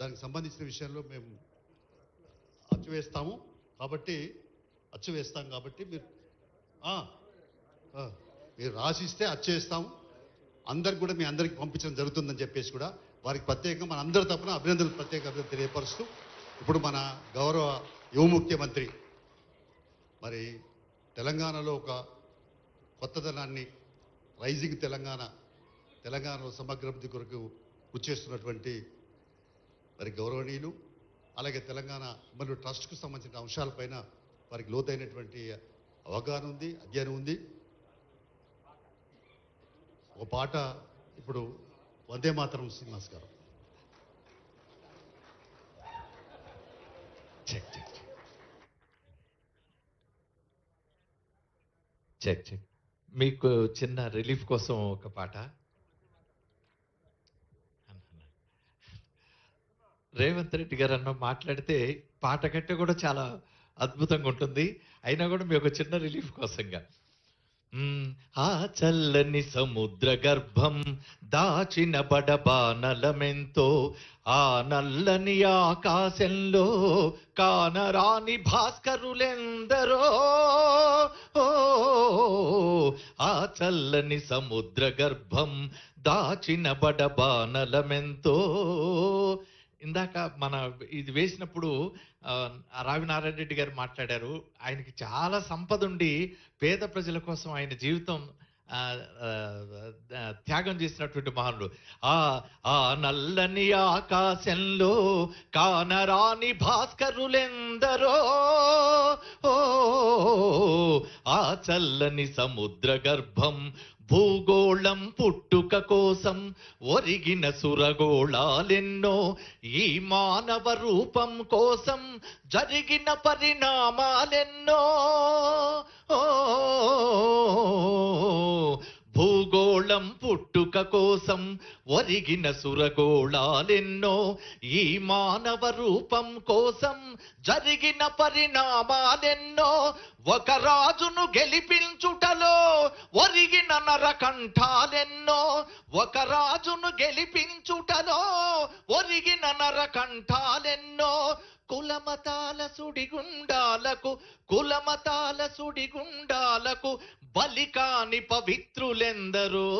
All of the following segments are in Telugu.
దానికి సంబంధించిన విషయంలో మేము అచ్చు వేస్తాము కాబట్టి మీరు మీరు రాసిస్తే అచ్చు వేస్తాము. అందరికి కూడా మీ అందరికి పంపించడం జరుగుతుందని చెప్పేసి కూడా వారికి ప్రత్యేకంగా మన అందరి తరపున అభినందనలు ప్రత్యేకంగా తెలియపరుస్తూ ఇప్పుడు మన గౌరవ యువ ముఖ్యమంత్రి మరి తెలంగాణలో ఒక కొత్తదనాన్ని రైజింగ్ తెలంగాణలో సమగ్రాభివృద్ధి కొరకు కృషి మరి గౌరవనీయులు అలాగే తెలంగాణ మరియు ట్రస్ట్కు సంబంధించిన అంశాలపైన వారికి లోతైనటువంటి అవగాహన ఉంది, అధ్యయనం ఉంది. ఒక పాట ఇప్పుడు వందే మాతరం శ్రీనివాస్ గారు. చెక్ చెక్ చెక్ చెక్ మీకు చిన్న రిలీఫ్ కోసం ఒక పాట. రేవంత్ రెడ్డి గారు అన్న మాట్లాడితే పాట కంటే కూడా చాలా అద్భుతంగా ఉంటుంది. అయినా కూడా మీ ఒక చిన్న రిలీఫ్ కోసంగా ఆ చల్లని సముద్ర గర్భం దాచిన బడబానలమెంతో, ఆ నల్లని ఆకాశంలో కానరాని భాస్కరులెందరో. ఆ చల్లని సముద్ర గర్భం దాచిన బడబానలమెంతో. ఇందాక మన ఇది వేసినప్పుడు రావినారాయణ రెడ్డి గారు మాట్లాడారు. ఆయనకి చాలా సంపద ఉండి పేద ప్రజల కోసం ఆయన జీవితం త్యాగం చేసినటువంటి మహానుడు. ఆ నల్లని ఆకాశంలో కానరాని భాస్కరులెందరో. ఆ చల్లని సముద్ర గర్భం భూగోళం పుట్టుక కోసం ఒరిగిన సురగోళాలెన్నో, ఈ మానవ రూపం కోసం జరిగిన పరిణామాలెన్నో. భూగోళం పుట్టుక కోసం ఒరిగిన సురగోళాలెన్నో, ఈ మానవ రూపం కోసం జరిగిన పరిణామాలెన్నో. ఒక రాజును గెలిపించుటలో ఒరిగిన నరకంఠాలెన్నో. ఒక రాజును గెలిపించుటలో ఒరిగిన నరకంఠాలెన్నో. కులమతాల సుడిగుండాలకు బలికాని పవిత్రులెందరో.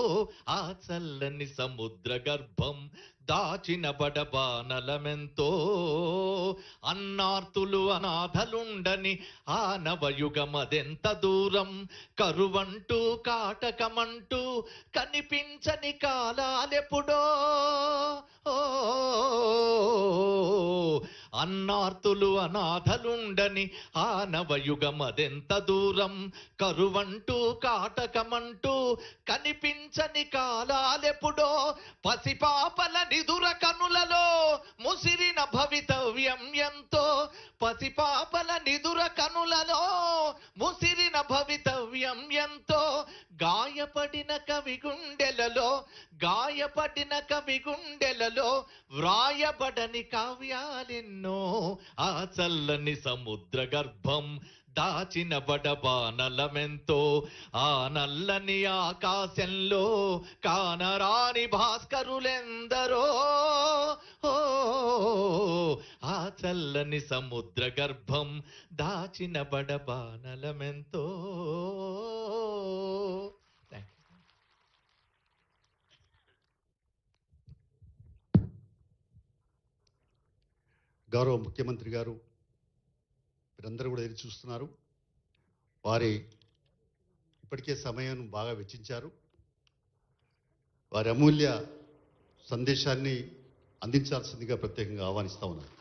ఆ చల్లని సముద్ర గర్భం దాచిన బడబానలమెంతో. అన్నార్తులు అనాథలుండని ఆ నవయుగమదెంత దూరం, కరువంటూ కాటకమంటూ కనిపించని కాలాలెప్పుడో. అన్నార్తులు అనాథలుండని ఆ నవయుగమదెంత దూరం, కరువంటూ కాటకమంటూ కనిపించని కాలాలెప్పుడో. పసిపాపల నిదుర కనులలో ముసిరిన భవితవ్యం ఎంతో. పసిపాపల నిదుర కనులలో ముసిరిన భవితవ్యం ఎంతో. గాయపడిన కవి గుండెలలో వ్రాయబడని కావ్యాలెన్నో. ఆ చల్లని సముద్ర గర్భం దాచిన బడబానలమెంతో. ఆ నల్లని ఆకాశంలో కానరాని భాస్కరులెందరో. ఆ చల్లని సముద్ర గర్భం దాచిన బడబానలమెంతో. గౌరవ ముఖ్యమంత్రి గారు మీరందరూ కూడా ఎదురు చూస్తున్నారు. వారి ఇప్పటికే సమయం బాగా వెచ్చించారు. వారి అమూల్య సందేశాన్ని అందించాల్సిందిగా ప్రత్యేకంగా ఆహ్వానిస్తా ఉన్నారు.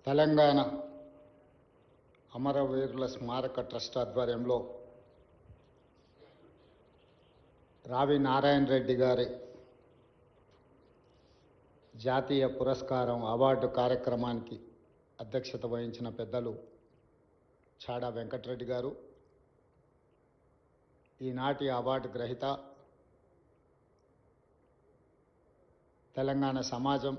తెలంగాణ అమరవీరుల స్మారక ట్రస్ట్ ఆధ్వర్యంలో రావి నారాయణ రెడ్డి గారి జాతీయ పురస్కారం అవార్డు కార్యక్రమానికి అధ్యక్షత వహించిన పెద్దలు చాడా వెంకటరెడ్డి గారు, ఈనాటి అవార్డు గ్రహీత తెలంగాణ సమాజం